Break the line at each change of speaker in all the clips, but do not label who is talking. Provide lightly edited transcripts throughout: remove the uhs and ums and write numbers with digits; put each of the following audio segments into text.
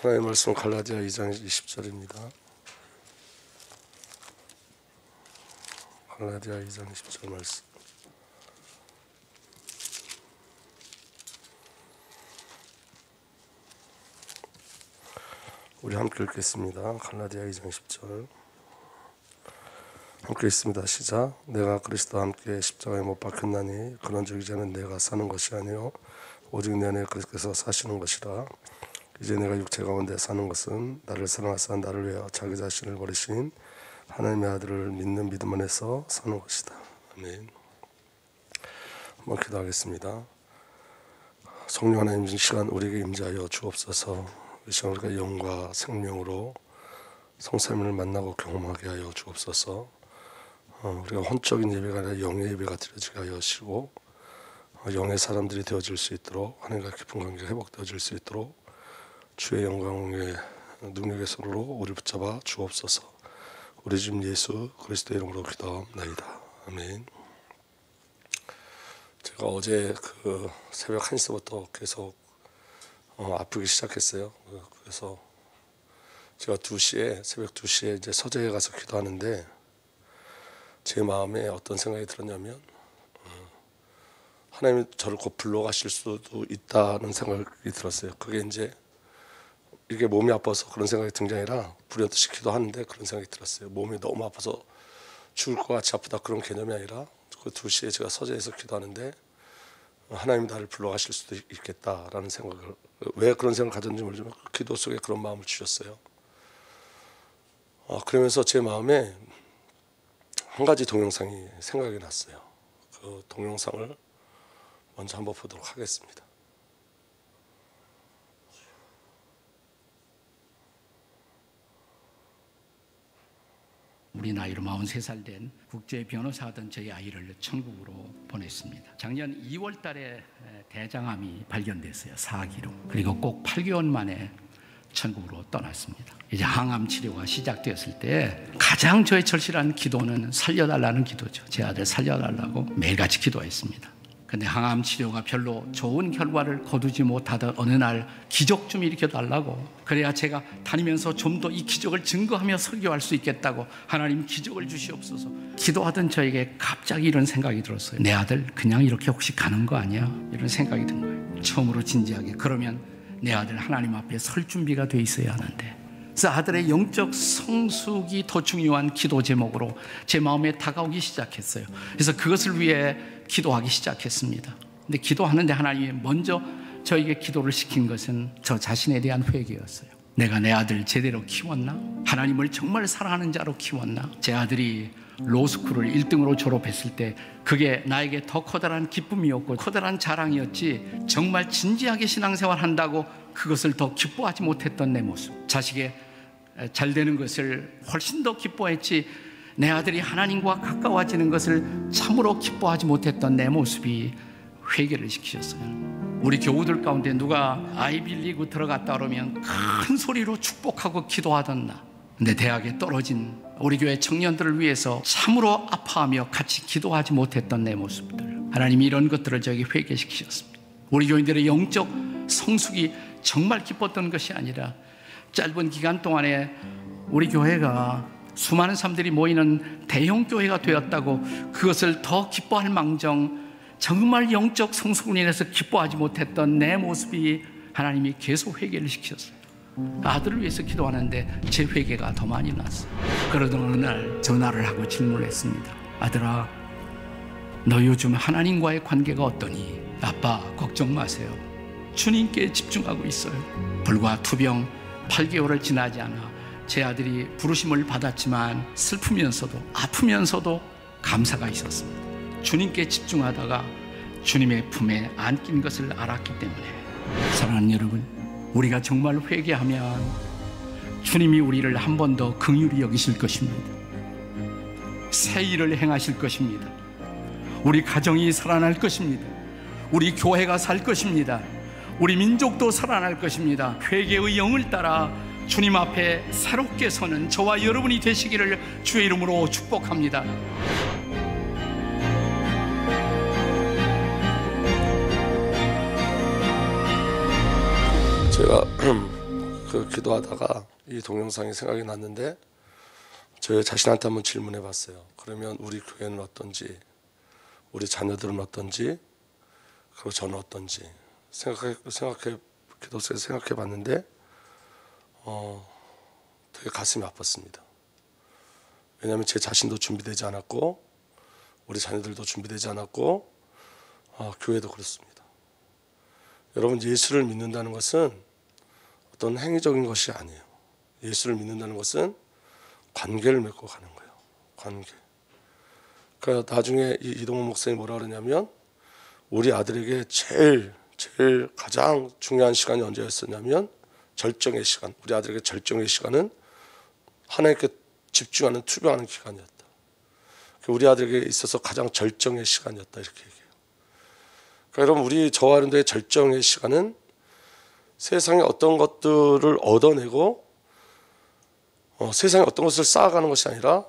하나님의 말씀 갈라디아 2장 20절입니다. 갈라디아 2장 20절 말씀. 우리 함께 읽겠습니다. 갈라디아 2장 10절 함께 읽습니다. 시작. 내가 그리스도와 함께 십자가에 못 박혔나니 그런즉 이제는 내가 사는 것이 아니요 오직 내 안에 그리스도께서 사시는 것이라. 이제 내가 육체 가운데 사는 것은 나를 사랑하사 나를 위하여 자기 자신을 버리신 하나님의 아들을 믿는 믿음 안에서 사는 것이다. 아멘. 한번 기도하겠습니다. 성령 하나님 이 시간 우리에게 임재하여 주옵소서. 이 시간 우리가 영과 생명으로 성삼위를 만나고 경험하게 하여 주옵소서. 우리가 혼적인 예배가 아니라 영의 예배가 드려지게 하여 주시고 영의 사람들이 되어질 수 있도록 하나님과 깊은 관계가 회복되어질 수 있도록 주의 영광의 능력의 손으로 우리 붙잡아 주옵소서. 우리 주님 예수 그리스도의 이름으로 기도합나이다. 아멘. 제가 어제 새벽 1시부터 계속 아프기 시작했어요. 그래서 제가 새벽 2시에 이제 서재에 가서 기도하는데 제 마음에 어떤 생각이 들었냐면 하나님이 저를 곧 불러가실 수도 있다는 생각이 들었어요. 그게 이제 이게 몸이 아파서 그런 생각이 든 게 아니라 불현듯이 기도하는데 그런 생각이 들었어요. 몸이 너무 아파서 죽을 것 같이 아프다 그런 개념이 아니라 그 2시에 제가 서재에서 기도하는데 하나님이 나를 불러가실 수도 있겠다라는 생각을, 왜 그런 생각을 가졌는지 모르지만 기도 속에 그런 마음을 주셨어요. 그러면서 제 마음에 한 가지 동영상이 생각이 났어요. 그 동영상을 먼저 한번 보도록 하겠습니다.
우리 나이로 43살 된 국제 변호사하던 저희 아이를 천국으로 보냈습니다. 작년 2월 달에 대장암이 발견됐어요. 4기로. 그리고 꼭 8개월 만에 천국으로 떠났습니다. 이제 항암 치료가 시작되었을 때 가장 저의 절실한 기도는 살려달라는 기도죠. 제 아들 살려달라고 매일같이 기도했습니다. 근데 항암 치료가 별로 좋은 결과를 거두지 못하던 어느 날 기적 좀 일으켜달라고, 그래야 제가 다니면서 좀 더 이 기적을 증거하며 설교할 수 있겠다고 하나님 기적을 주시옵소서 기도하던 저에게 갑자기 이런 생각이 들었어요. 내 아들 그냥 이렇게 혹시 가는 거 아니야? 이런 생각이 든 거예요. 처음으로 진지하게, 그러면 내 아들 하나님 앞에 설 준비가 돼 있어야 하는데. 그래서 아들의 영적 성숙이 더 중요한 기도 제목으로 제 마음에 다가오기 시작했어요. 그래서 그것을 위해 기도하기 시작했습니다. 근데 기도하는데 하나님이 먼저 저에게 기도를 시킨 것은 저 자신에 대한 회개였어요. 내가 내 아들 제대로 키웠나? 하나님을 정말 사랑하는 자로 키웠나? 제 아들이 로스쿨을 1등으로 졸업했을 때 그게 나에게 더 커다란 기쁨이었고 커다란 자랑이었지, 정말 진지하게 신앙생활 한다고 그것을 더 기뻐하지 못했던 내 모습, 자식의 잘 되는 것을 훨씬 더 기뻐했지 내 아들이 하나님과 가까워지는 것을 참으로 기뻐하지 못했던 내 모습이 회개를 시키셨어요. 우리 교우들 가운데 누가 아이빌리그 들어갔다 그러면 큰 소리로 축복하고 기도하던 나, 근데 대학에 떨어진 우리 교회 청년들을 위해서 참으로 아파하며 같이 기도하지 못했던 내 모습들, 하나님이 이런 것들을 저에게 회개시키셨습니다. 우리 교인들의 영적 성숙이 정말 기뻤던 것이 아니라 짧은 기간 동안에 우리 교회가 수많은 사람들이 모이는 대형 교회가 되었다고 그것을 더 기뻐할 망정 정말 영적 성숙으로 인해서 기뻐하지 못했던 내 모습이 하나님이 계속 회개를 시키셨어요. 아들을 위해서 기도하는데 제 회개가 더 많이 났어요. 그러던 어느 날 전화를 하고 질문을 했습니다. 아들아, 너 요즘 하나님과의 관계가 어떠니? 아빠 걱정 마세요. 주님께 집중하고 있어요. 불과 투병 8개월을 지나지 않아 제 아들이 부르심을 받았지만 슬프면서도 아프면서도 감사가 있었습니다. 주님께 집중하다가 주님의 품에 안긴 것을 알았기 때문에. 사랑하는 여러분, 우리가 정말 회개하면 주님이 우리를 한 번 더 긍휼히 여기실 것입니다. 새 일을 행하실 것입니다. 우리 가정이 살아날 것입니다. 우리 교회가 살 것입니다. 우리 민족도 살아날 것입니다. 회개의 영을 따라 주님 앞에 새롭게 서는 저와 여러분이 되시기를 주의 이름으로 축복합니다.
제가 그 기도하다가 이 동영상이 생각이 났는데 저 자신한테 한번 질문해 봤어요. 그러면 우리 교회는 어떤지, 우리 자녀들은 어떤지, 그리고 저는 어떤지 기도 속에서 생각해 봤는데 되게 가슴이 아팠습니다. 왜냐하면 제 자신도 준비되지 않았고 우리 자녀들도 준비되지 않았고 교회도 그렇습니다. 여러분, 예수를 믿는다는 것은 어떤 행위적인 것이 아니에요. 예수를 믿는다는 것은 관계를 맺고 가는 거예요. 관계. 그러니까 나중에 이동훈 목사님이 뭐라 그러냐면 우리 아들에게 제일 가장 중요한 시간이 언제였었냐면 절정의 시간. 우리 아들에게 절정의 시간은 하나님께 집중하는 투병하는 기간이었다. 우리 아들에게 있어서 가장 절정의 시간이었다 이렇게 얘기해요. 그러니까 여러분, 저와 여러분들의 절정의 시간은 세상에 어떤 것들을 얻어내고 세상에 어떤 것을 쌓아가는 것이 아니라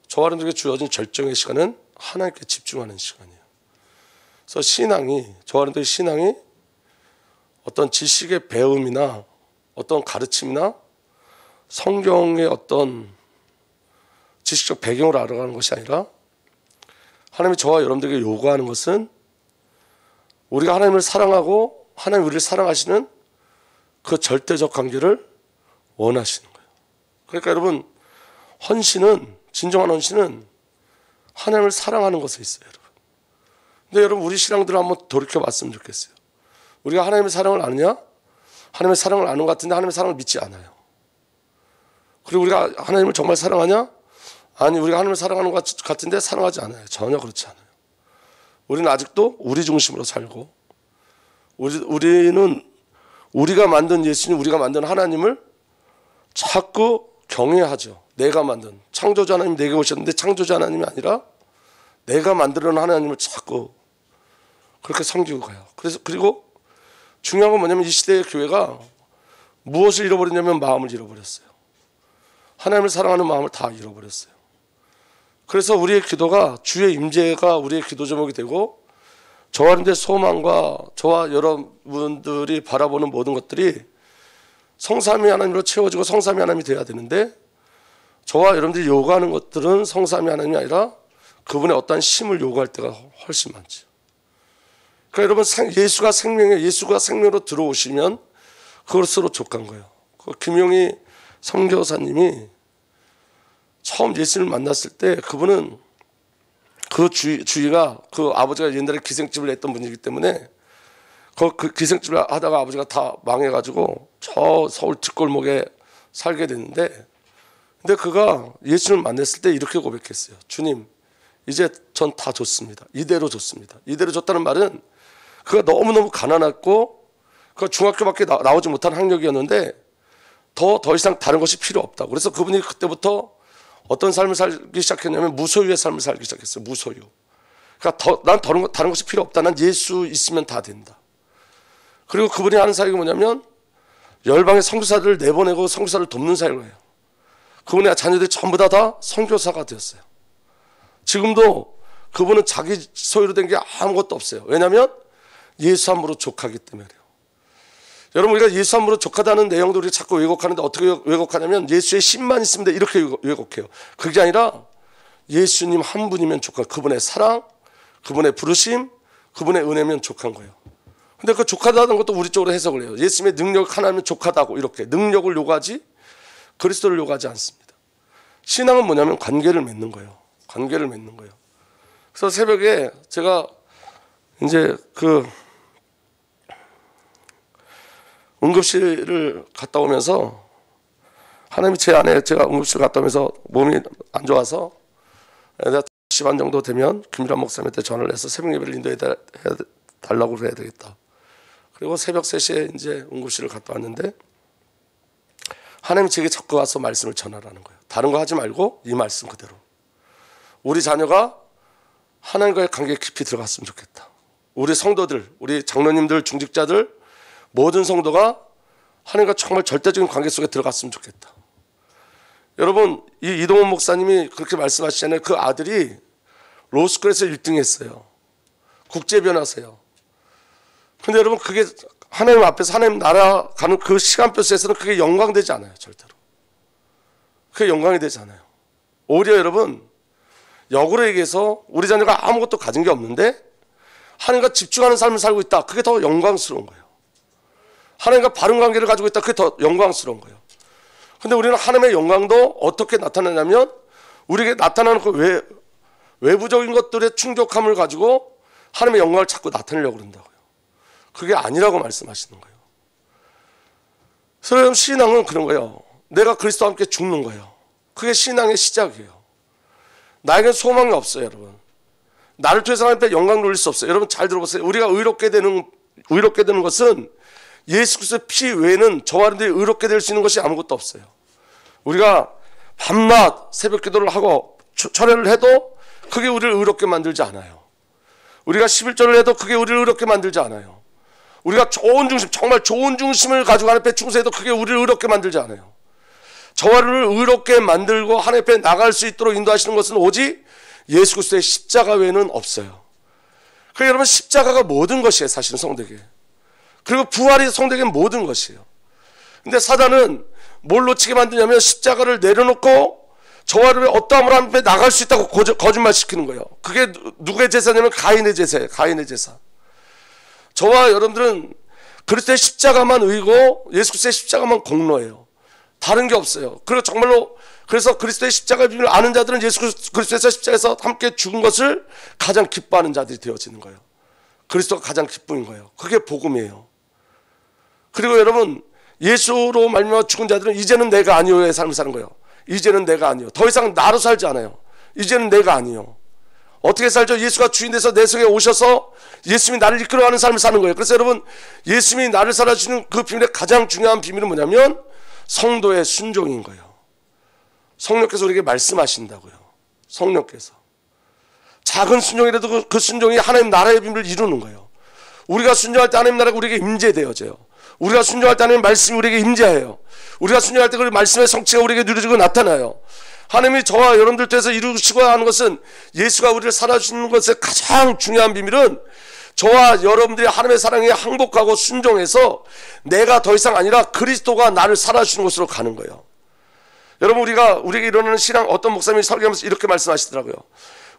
저와 여러분들에게 주어진 절정의 시간은 하나님께 집중하는 시간이에요. 그래서 저와 여러분들의 신앙이 어떤 지식의 배움이나 어떤 가르침이나 성경의 어떤 지식적 배경을 알아가는 것이 아니라 하나님이 저와 여러분들에게 요구하는 것은 우리가 하나님을 사랑하고 하나님 우리를 사랑하시는 그 절대적 관계를 원하시는 거예요. 그러니까 여러분, 진정한 헌신은 하나님을 사랑하는 것에 있어요, 여러분. 근데 여러분, 우리 신앙들을 한번 돌이켜 봤으면 좋겠어요. 우리가 하나님의 사랑을 아느냐? 하나님의 사랑을 아는 것 같은데 하나님의 사랑을 믿지 않아요. 그리고 우리가 하나님을 정말 사랑하냐? 아니, 우리가 하나님을 사랑하는 것 같은데 사랑하지 않아요. 전혀 그렇지 않아요. 우리는 아직도 우리 중심으로 살고 우리는 우리가 만든 예수님, 우리가 만든 하나님을 자꾸 경외하죠. 내가 만든 창조자 하나님 내게 오셨는데 창조자 하나님이 아니라 내가 만들어놓은 하나님을 자꾸 그렇게 섬기고 가요. 그리고 중요한 건 뭐냐면 이 시대의 교회가 무엇을 잃어버렸냐면 마음을 잃어버렸어요. 하나님을 사랑하는 마음을 다 잃어버렸어요. 그래서 우리의 기도가 주의 임재가 우리의 기도 제목이 되고 저와 여러분들의 소망과 저와 여러분들이 바라보는 모든 것들이 성삼위 하나님으로 채워지고 성삼위 하나님이 돼야 되는데 저와 여러분들이 요구하는 것들은 성삼위 하나님이 아니라 그분의 어떠한 심을 요구할 때가 훨씬 많죠. 그러니까 여러분, 예수가 생명으로 들어오시면 그것으로 족한 거예요. 김용희 선교사님이 처음 예수님을 만났을 때 그분은 그 주위가 그 아버지가 옛날에 기생집을 했던 분이기 때문에 그 기생집을 하다가 아버지가 다 망해가지고 저 서울 뒷골목에 살게 됐는데 근데 그가 예수님을 만났을 때 이렇게 고백했어요. 주님, 이제 전 다 줬습니다. 이대로 줬습니다. 이대로 줬다는 말은 그가 너무너무 가난했고 그 중학교밖에 나오지 못한 학력이었는데 더 이상 다른 것이 필요 없다고. 그래서 그분이 그때부터 어떤 삶을 살기 시작했냐면 무소유의 삶을 살기 시작했어요. 무소유. 그러니까 난 다른 것이 필요 없다. 난 예수 있으면 다 된다. 그리고 그분이 하는 사역이 뭐냐면 열방의 선교사들을 내보내고 선교사를 돕는 사역을 해요. 그분의 자녀들이 전부 다 선교사가 되었어요. 지금도 그분은 자기 소유로 된 게 아무것도 없어요. 왜냐하면 예수 함으로 족하기 때문에요. 여러분, 우리가 예수 함으로 족하다는 내용도 우리가 자꾸 왜곡하는데 어떻게 왜곡하냐면 예수의 신만 있으면 이렇게 왜곡해요. 그게 아니라 예수님 한 분이면 족한, 그분의 사랑, 그분의 부르심, 그분의 은혜면 족한 거예요. 근데 그 족하다는 것도 우리 쪽으로 해석을 해요. 예수님의 능력 하나면 족하다고 이렇게 능력을 요구하지 그리스도를 요구하지 않습니다. 신앙은 뭐냐면 관계를 맺는 거예요. 관계를 맺는 거예요. 그래서 새벽에 제가 이제 응급실을 갔다 오면서 하나님이 제 안에 제가 응급실 갔다 오면서 몸이 안 좋아서 내가 5시 반 정도 되면 김일환 목사님한테 전화를 해서 새벽 예배를 인도해 달라고 해야 되겠다. 그리고 새벽 3시에 이제 응급실을 갔다 왔는데 하나님이 제게 자꾸 와서 말씀을 전하라는 거예요. 다른 거 하지 말고 이 말씀 그대로. 우리 자녀가 하나님과의 관계에 깊이 들어갔으면 좋겠다. 우리 성도들, 우리 장로님들, 중직자들 모든 성도가 하나님과 정말 절대적인 관계 속에 들어갔으면 좋겠다. 여러분, 이동훈 목사님이 그렇게 말씀하시잖아요. 그 아들이 로스쿨에서 1등 했어요. 국제변호사예요. 근데 여러분, 그게 하나님 앞에서 하나님 나라 가는 그 시간표에서는 그게 영광되지 않아요. 절대로. 그게 영광이 되지 않아요. 오히려 여러분, 역으로 얘기해서 우리 자녀가 아무것도 가진 게 없는데 하나님과 집중하는 삶을 살고 있다. 그게 더 영광스러운 거예요. 하나님과 바른 관계를 가지고 있다. 그게 더 영광스러운 거예요. 근데 우리는 하나님의 영광도 어떻게 나타나냐면 우리에게 나타나는 그 외부적인 것들의 충족함을 가지고 하나님의 영광을 자꾸 나타내려고 그런다고요. 그게 아니라고 말씀하시는 거예요. 그래서 신앙은 그런 거예요. 내가 그리스도와 함께 죽는 거예요. 그게 신앙의 시작이에요. 나에겐 소망이 없어요, 여러분. 나를 통해서 하나님께 영광 돌릴 수 없어요. 여러분 잘 들어보세요. 우리가 의롭게 되는 것은 예수 그리스도의 피 외에는 저와 여러분들이 의롭게 될 수 있는 것이 아무것도 없어요. 우리가 밤낮 새벽 기도를 하고 철회를 해도 그게 우리를 의롭게 만들지 않아요. 우리가 11절을 해도 그게 우리를 의롭게 만들지 않아요. 우리가 좋은 중심, 정말 좋은 중심을 가지고 하나님 앞에 충성해도 그게 우리를 의롭게 만들지 않아요. 저와 여러분을 의롭게 만들고 하나님 앞에 나갈 수 있도록 인도하시는 것은 오직 예수 그리스도의 십자가 외에는 없어요. 그러니까 여러분 십자가가 모든 것이에요. 사실은 성도에게. 그리고 부활이 성도에게 모든 것이에요. 근데 사단은 뭘 놓치게 만드냐면 십자가를 내려놓고 저와 여러분이 어떠함으로 하나님 앞에 나갈 수 있다고 거짓말시키는 거예요. 그게 누구의 제사냐면 가인의 제사예요. 가인의 제사. 저와 여러분들은 그리스도의 십자가만 의고 예수 그리스도의 십자가만 공로예요. 다른 게 없어요. 그리고 정말로 그래서 그리스도의 십자가의 비밀을 아는 자들은 예수 그리스도의 십자가에서 함께 죽은 것을 가장 기뻐하는 자들이 되어지는 거예요. 그리스도가 가장 기쁨인 거예요. 그게 복음이에요. 그리고 여러분 예수로 말미암아 죽은 자들은 이제는 내가 아니오의 삶을 사는 거예요. 이제는 내가 아니요. 더 이상 나로 살지 않아요. 이제는 내가 아니요. 어떻게 살죠? 예수가 주인 돼서 내 속에 오셔서 예수님이 나를 이끌어가는 삶을 사는 거예요. 그래서 여러분 예수님이 나를 살아주시는 그 비밀의 가장 중요한 비밀은 뭐냐면 성도의 순종인 거예요. 성령께서 우리에게 말씀하신다고요. 성령께서. 작은 순종이라도 그 순종이 하나님 나라의 비밀을 이루는 거예요. 우리가 순종할 때 하나님 나라가 우리에게 임재되어져요. 우리가 순종할 때 하나님 말씀이 우리에게 임재해요. 우리가 순종할 때 그 말씀의 성취가 우리에게 누려지고 나타나요. 하나님이 저와 여러분들 통해서 이루시고 하는 것은 예수가 우리를 살아주시는 것의 가장 중요한 비밀은 저와 여러분들이 하나님의 사랑에 항복하고 순종해서 내가 더 이상 아니라 그리스도가 나를 살아주시는 곳으로 가는 거예요. 여러분 우리에게 일어나는 신앙 어떤 목사님이 설교하면서 이렇게 말씀하시더라고요.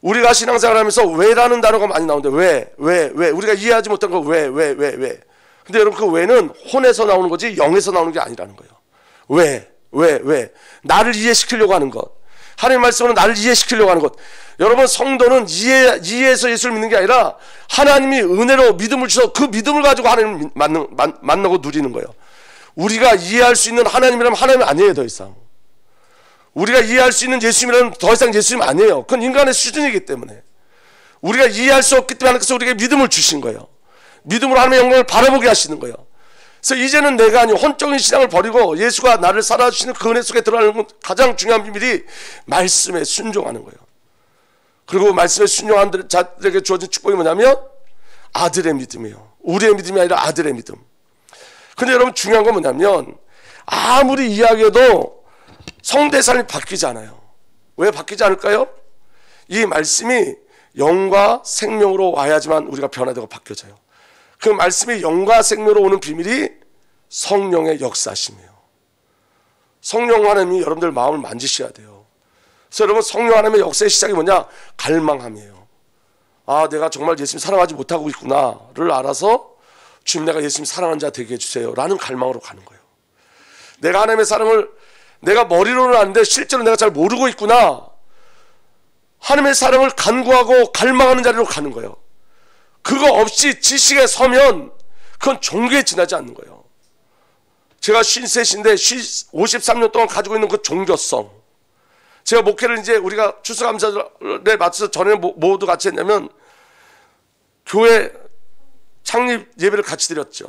우리가 신앙생활을 하면서 왜라는 단어가 많이 나오는데 왜 우리가 이해하지 못한 거 왜. 근데 여러분 그 왜는 혼에서 나오는 거지 영에서 나오는 게 아니라는 거예요. 왜 나를 이해시키려고 하는 것. 하나님 말씀으로 나를 이해시키려고 하는 것. 여러분 성도는 이해해서 예수를 믿는 게 아니라 하나님이 은혜로 믿음을 주셔서 그 믿음을 가지고 하나님을 만나고 누리는 거예요. 우리가 이해할 수 있는 하나님이라면 하나님 아니에요. 더 이상 우리가 이해할 수 있는 예수님이라면 더 이상 예수님 아니에요. 그건 인간의 수준이기 때문에 우리가 이해할 수 없기 때문에 하나님께서 우리에게 믿음을 주신 거예요. 믿음으로 하나님의 영광을 바라보게 하시는 거예요. 그래서 이제는 내가 아니요 혼적인 신앙을 버리고 예수가 나를 살아주시는 그 은혜 속에 들어가는 가장 중요한 비밀이 말씀에 순종하는 거예요. 그리고 말씀에 순종하는 자들에게 주어진 축복이 뭐냐면 아들의 믿음이에요. 우리의 믿음이 아니라 아들의 믿음. 근데 여러분 중요한 건 뭐냐면 아무리 이야기해도 성도의 삶이 바뀌지 않아요. 왜 바뀌지 않을까요? 이 말씀이 영과 생명으로 와야지만 우리가 변화되고 바뀌어져요. 그 말씀이 영과 생명으로 오는 비밀이 성령의 역사심이에요. 성령 하나님이 여러분들 마음을 만지셔야 돼요. 그래서 여러분 성령 하나님의 역사의 시작이 뭐냐? 갈망함이에요. 아 내가 정말 예수님 사랑하지 못하고 있구나를 알아서 주님 내가 예수님 사랑하는 자 되게 해주세요 라는 갈망으로 가는 거예요. 내가 하나님의 사랑을 내가 머리로는 아는데 실제로 내가 잘 모르고 있구나. 하나님의 사랑을 간구하고 갈망하는 자리로 가는 거예요. 그거 없이 지식에 서면 그건 종교에 지나지 않는 거예요. 제가 53인데 53년 동안 가지고 있는 그 종교성. 제가 목회를 이제 우리가 추수감사절에 맞춰서 전에 모두 같이 했냐면 교회 창립 예배를 같이 드렸죠.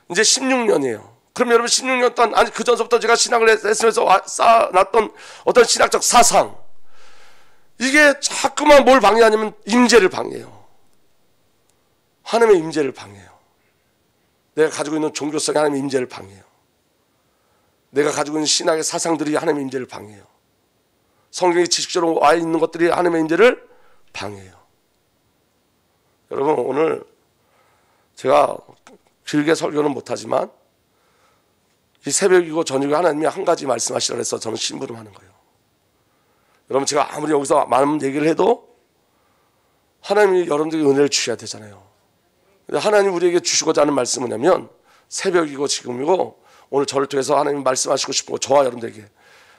이제 16년이에요. 그럼 여러분 16년 동안 아니 그 전서부터 제가 신앙을 했으면서 쌓아놨던 어떤 신학적 사상 이게 자꾸만 뭘 방해하냐면 임재를 방해해요. 하나님의 임재를 방해해요. 내가 가지고 있는 종교성이 하나님의 임재를 방해해요. 내가 가지고 있는 신학의 사상들이 하나님의 임재를 방해해요. 성경에 지식적으로 와 있는 것들이 하나님의 임재를 방해해요. 여러분 오늘 제가 길게 설교는 못하지만 이 새벽이고 저녁에 하나님이 한 가지 말씀하시라 해서 저는 심부름하는 거예요. 여러분, 제가 아무리 여기서 많은 얘기를 해도 하나님이 여러분들에게 은혜를 주셔야 되잖아요. 근데 하나님 우리에게 주시고자 하는 말씀은 뭐냐면 새벽이고 지금이고 오늘 저를 통해서 하나님이 말씀하시고 싶은 거, 저와 여러분들에게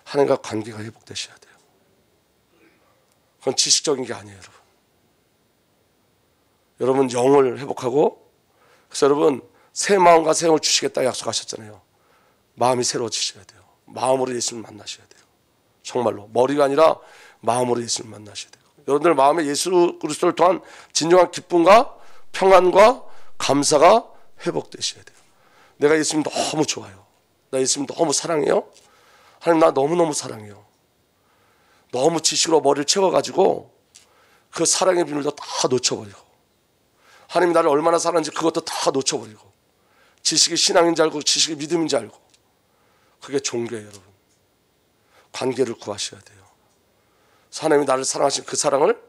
하나님과 관계가 회복되셔야 돼요. 그건 지식적인 게 아니에요. 여러분 영을 회복하고, 그래서 여러분 새 마음과 새 영을 주시겠다 약속하셨잖아요. 마음이 새로워지셔야 돼요. 마음으로 예수를 만나셔야 돼요. 정말로 머리가 아니라 마음으로 예수를 만나셔야 돼요. 여러분들 마음에 예수 그리스도를 통한 진정한 기쁨과 평안과 감사가 회복되셔야 돼요. 내가 예수님 너무 좋아요. 나 예수님 너무 사랑해요. 하나님 나 너무너무 사랑해요. 너무 지식으로 머리를 채워가지고 그 사랑의 비밀도 다 놓쳐버리고, 하나님이 나를 얼마나 사랑하는지 그것도 다 놓쳐버리고, 지식이 신앙인 줄 알고 지식이 믿음인 줄 알고, 그게 종교예요. 여러분, 관계를 구하셔야 돼요. 하나님이 나를 사랑하신 그 사랑을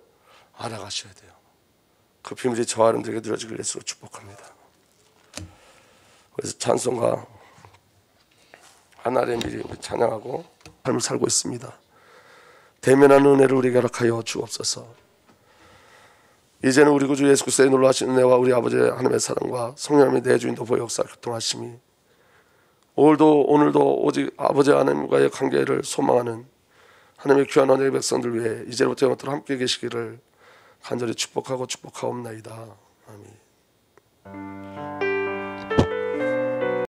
알아가셔야 돼요. 그 비밀이 저와 여러분들에게 누려지길 예수로 축복합니다. 그래서 찬송가 하나님의 미리 찬양하고 삶을 살고 있습니다. 대면하는 은혜를 우리에게 허락하여 주옵소서. 이제는 우리 구주 예수 그리스도의 놀라신 은혜와 우리 아버지 하나님의 사랑과 성령님의 내주인도 보여 역사 교통하심이 오늘도 오직 아버지 하나님과의 관계를 소망하는 하나님의 귀한 언약의 백성들 위해 이제부터 영원토록 함께 계시기를 간절히 축복하고 축복하옵나이다. 아멘.